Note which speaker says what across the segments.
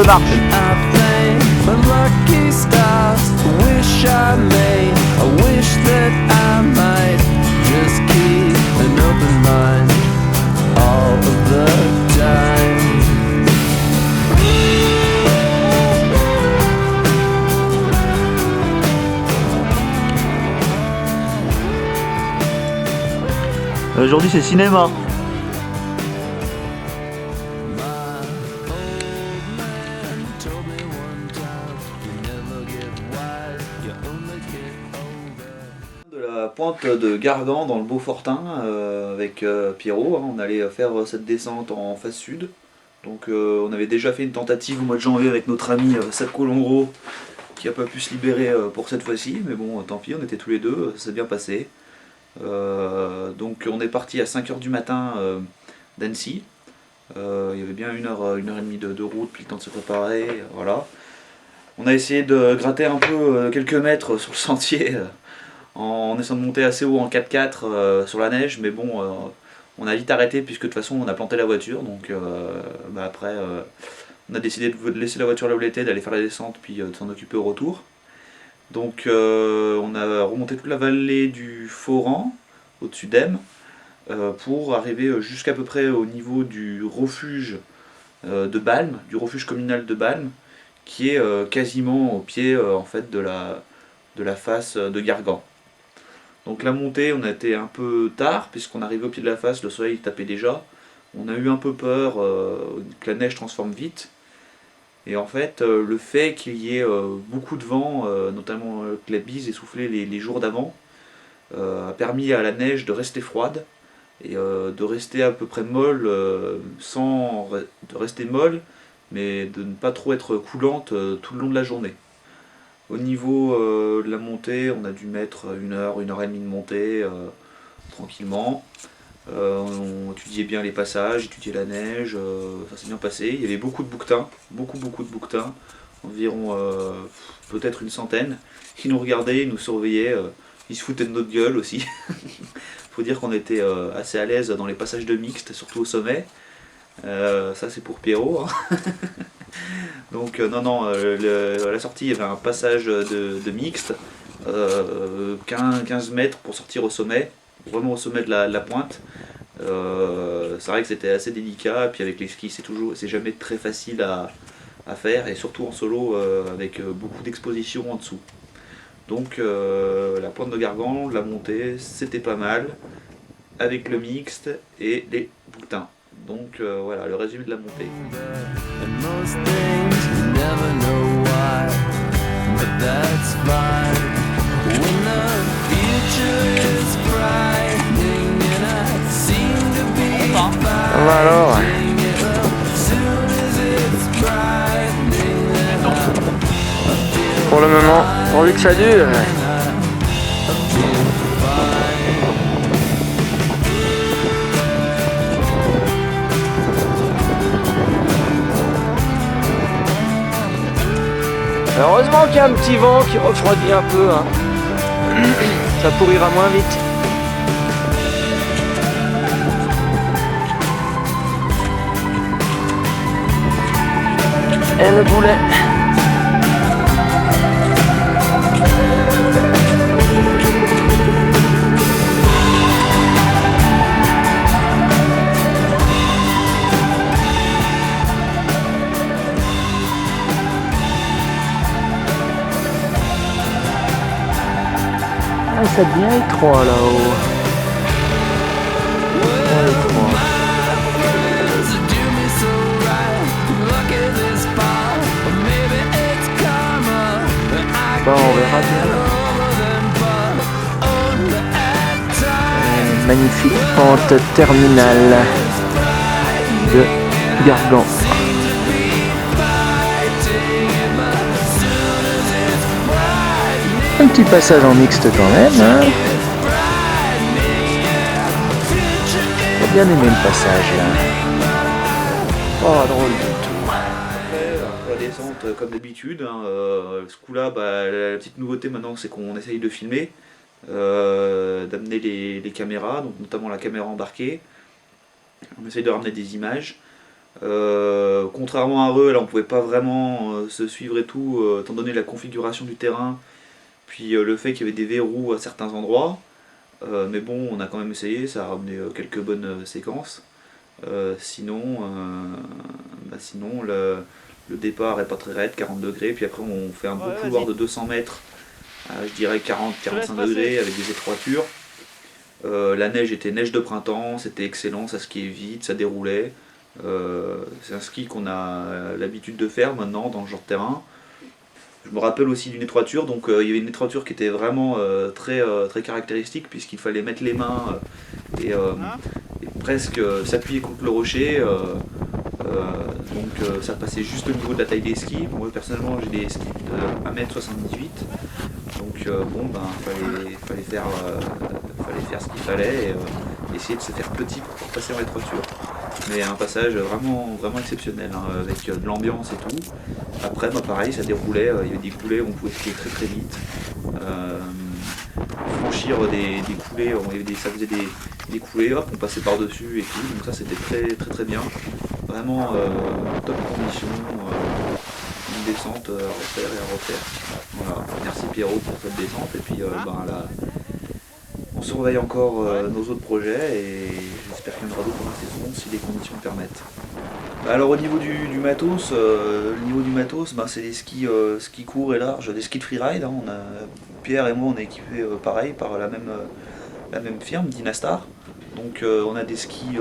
Speaker 1: de marche. Aujourd'hui c'est cinéma. De la pointe de Gargan dans le Beaufortin avec Pierrot, hein, on allait faire cette descente en face sud. Donc on avait déjà fait une tentative au mois de janvier avec notre ami Seb Colongro qui n'a pas pu se libérer pour cette fois-ci, mais bon tant pis, on était tous les deux, ça s'est bien passé. Donc on est parti à 5 h du matin d'Annecy. Il y avait bien 1 h 30 de route, puis le temps de se préparer, voilà. On a essayé de gratter un peu quelques mètres sur le sentier en essayant de monter assez haut en 4x4 sur la neige, mais bon, on a vite arrêté puisque de toute façon on a planté la voiture, donc après on a décidé de laisser la voiture là où elle était, d'aller faire la descente, puis de s'en occuper au retour. Donc on a remonté toute la vallée du Foran, au-dessus d'Ems, pour arriver jusqu'à peu près au niveau du refuge de Balme, du refuge communal de Balme, qui est quasiment au pied en fait de la face de Gargan. Donc la montée, on a été un peu tard, puisqu'on arrivait au pied de la face, le soleil tapait déjà. On a eu un peu peur que la neige transforme vite. Et en fait, le fait qu'il y ait beaucoup de vent, notamment que la bise ait soufflé les jours d'avant, a permis à la neige de rester froide et de rester à peu près molle, sans de rester molle, mais de ne pas trop être coulante tout le long de la journée. Au niveau de la montée, on a dû mettre 1 heure, 1 h 30 de montée tranquillement. On étudiait bien les passages, étudiait la neige, ça s'est bien passé. Il y avait beaucoup de bouquetins, beaucoup de bouquetins, environ peut-être une centaine, qui nous regardaient, ils nous surveillaient, ils se foutaient de notre gueule aussi. Faut dire qu'on était assez à l'aise dans les passages de mixte, surtout au sommet. Ça c'est pour Pierrot. Hein. Donc non, à la sortie il y avait un passage de mixte, 15 mètres pour sortir au sommet, vraiment au sommet de la pointe. C'est vrai que c'était assez délicat, et puis avec les skis c'est jamais très facile à faire, et surtout en solo avec beaucoup d'exposition en dessous. Donc la pointe de Gargan, la montée, c'était pas mal, avec le mixte et les bouquetins. Donc voilà le résumé de la montée.
Speaker 2: Bah alors. Pour le moment, pourvu que ça dure. Heureusement qu'il y a un petit vent qui refroidit un peu, hein. Ça pourrira moins vite. Et le boulet. Ah, ça devient étroit là-haut. Très étroit. Bon, on verra bien. Une magnifique pente terminale de Gargan. Un petit passage en mixte quand même, hein. J'ai bien aimé le passage là. Oh, drôle du tout.
Speaker 1: Après, pour la descente, comme d'habitude, hein, ce coup-là, la petite nouveauté maintenant, c'est qu'on essaye de filmer, d'amener les caméras, donc notamment la caméra embarquée. On essaye de ramener des images. Contrairement à eux, là on pouvait pas vraiment se suivre et tout, étant donné la configuration du terrain, puis le fait qu'il y avait des verrous à certains endroits. Mais bon, on a quand même essayé, ça a ramené quelques bonnes séquences. Sinon, le départ est pas très raide, 40 degrés, puis après on fait un beau
Speaker 3: Ouais,
Speaker 1: couloir
Speaker 3: vas-y.
Speaker 1: de 200 mètres, je dirais
Speaker 3: Je te laisse
Speaker 1: 40-45
Speaker 3: passer.
Speaker 1: degrés avec des étroitures. La neige était neige de printemps, c'était excellent, ça skiait vite, ça déroulait. C'est un ski qu'on a l'habitude de faire maintenant dans ce genre de terrain. Je me rappelle aussi d'une étroiture, donc il y avait une étroiture qui était vraiment très caractéristique puisqu'il fallait mettre les mains
Speaker 3: Hein?
Speaker 1: et presque s'appuyer contre le rocher. Ça passait juste au niveau de la taille des skis. Moi personnellement j'ai des skis de 1m78, donc fallait faire ce qu'il fallait et essayer de se faire petit pour pouvoir passer dans l'étroiture. Mais un passage vraiment exceptionnel, hein, avec de l'ambiance et tout. Après, pareil, ça déroulait, il y avait des coulées où on pouvait skier très vite. Euh, Franchir des coulées, ça faisait des coulées, hop, on passait par-dessus et tout. Donc ça, c'était très bien. Vraiment top condition, une descente à refaire et à refaire. Voilà, merci Pierrot pour cette descente. Et puis là, on surveille encore nos autres projets et j'espère qu'il y en aura d'autres dans la saison si les conditions le permettent. Alors au niveau du matos, c'est des skis courts et larges, des skis de freeride, hein. Pierre et moi on est équipés pareil par la même firme, Dynastar. Donc on a des skis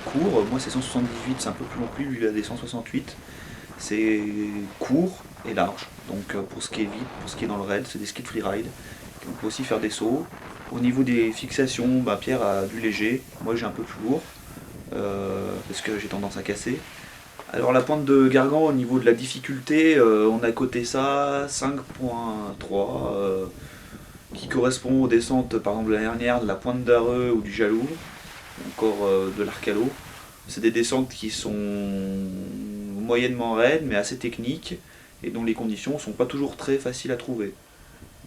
Speaker 1: courts, moi c'est 178, c'est un peu plus long que lui, il a des 168. C'est court et large, donc pour skier vite, pour skier dans le raid, c'est des skis de freeride. On peut aussi faire des sauts. Au niveau des fixations, Pierre a du léger, moi j'ai un peu plus lourd, parce que j'ai tendance à casser. Alors la pointe de Gargan, au niveau de la difficulté, on a coté ça 5.3, qui correspond aux descentes par exemple l'année dernière de la pointe d'Areux ou du Jaloux, ou encore de l'Arcalo. C'est des descentes qui sont moyennement raides mais assez techniques et dont les conditions sont pas toujours très faciles à trouver.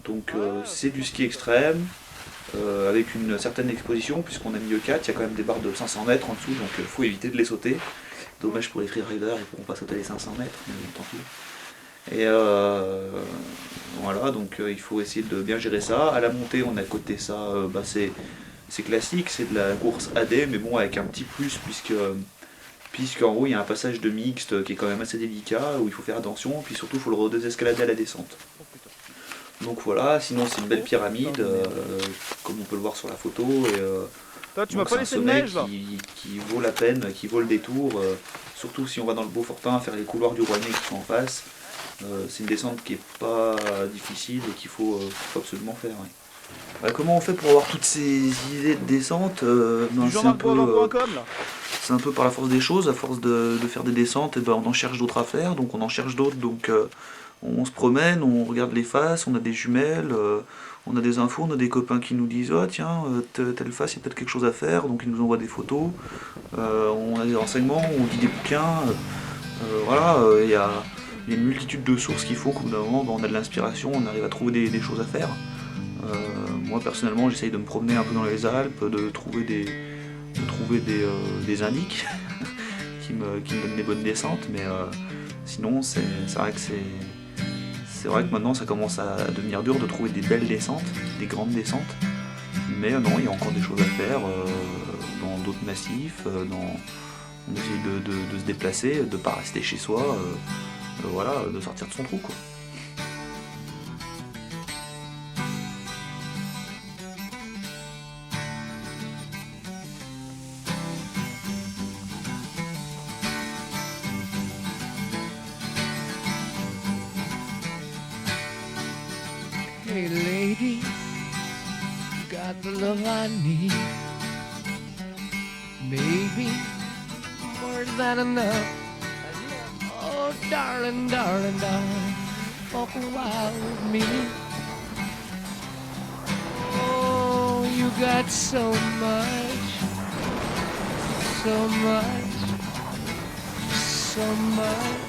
Speaker 1: Donc c'est du ski extrême, avec une certaine exposition puisqu'on a mis E4, il y a quand même des barres de 500 mètres en dessous, donc il faut éviter de les sauter. Dommage pour les freeriders, ils pourront pas sauter les 500 mètres, mais tant pis. Et voilà, donc il faut essayer de bien gérer ça. À la montée, on a coté ça, c'est classique, c'est de la course AD, mais bon, avec un petit plus, puisqu'en haut, il y a un passage de mixte qui est quand même assez délicat, où il faut faire attention, puis surtout, il faut le redésescalader à la descente.
Speaker 3: Oh putain.
Speaker 1: Donc voilà, sinon c'est une belle pyramide, comme on peut le voir sur la photo. Et,
Speaker 3: Toi, tu m'as
Speaker 1: donc
Speaker 3: pas
Speaker 1: c'est un
Speaker 3: laissé de
Speaker 1: sommet
Speaker 3: neige là?
Speaker 1: qui vaut la peine, qui vaut le détour, surtout si on va dans le Beaufortin faire les couloirs du Rouennais qui sont en face. C'est une descente qui est pas difficile et faut absolument faire. Ouais. Comment on fait pour avoir toutes ces idées de descente?
Speaker 3: Du gendarme.com là?
Speaker 1: C'est un peu par la force des choses, à force de faire des descentes, et on en cherche d'autres à faire, donc on en cherche d'autres, donc on se promène, on regarde les faces, on a des jumelles, on a des infos, on a des copains qui nous disent oh tiens, telle face, il y a peut-être quelque chose à faire, donc ils nous envoient des photos, on a des renseignements, on lit des bouquins, voilà, il y a une multitude de sources qui font qu'au bout d'un moment on a de l'inspiration, on arrive à trouver des choses à faire. Moi personnellement j'essaye de me promener un peu dans les Alpes, de trouver des indices qui me donnent des bonnes descentes, mais sinon c'est vrai que c'est vrai que maintenant ça commence à devenir dur de trouver des belles descentes, des grandes descentes, mais non, il y a encore des choses à faire dans d'autres massifs, on essaye de se déplacer, de ne pas rester chez soi, voilà, de sortir de son trou quoi.
Speaker 4: Hey lady, got the love I need. Baby, more than enough. Oh darling, darling, darling, walk a while with me. Oh, you got so much, so much, so much.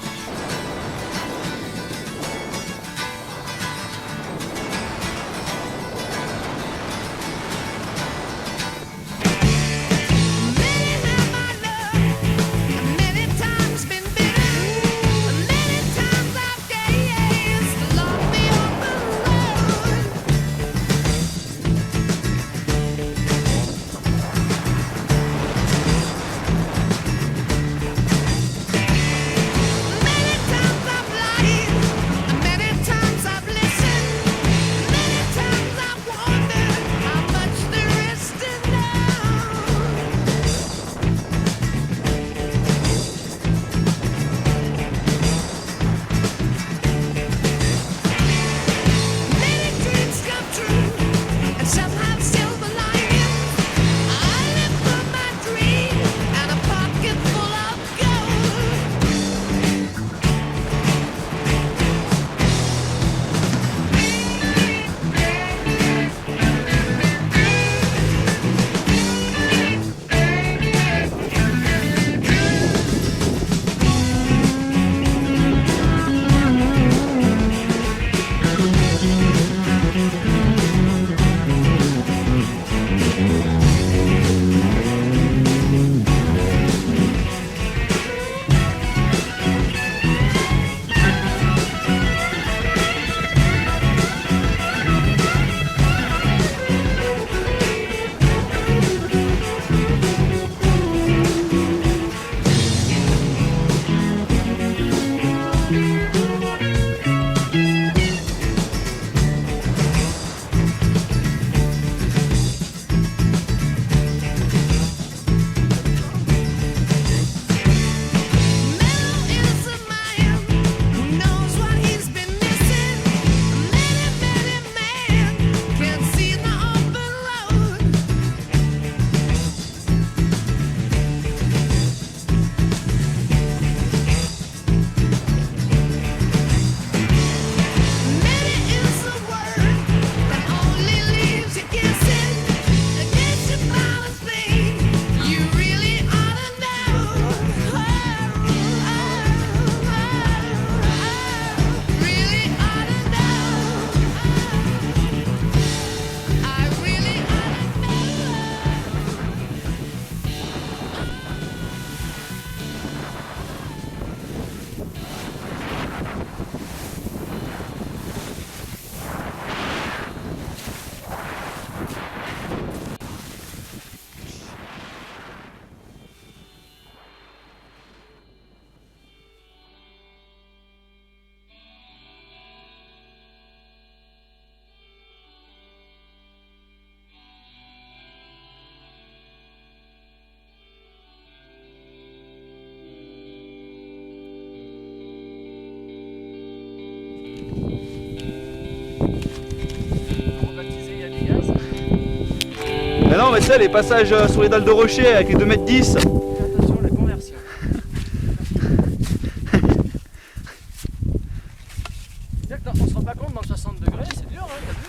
Speaker 4: Many have I loved, many
Speaker 1: Mais non, mais c'est les passages sur les dalles de rocher avec les 2,10 m.
Speaker 5: Attention, la conversion. On se rend pas compte dans le 60 degrés, c'est dur, hein, t'as vu?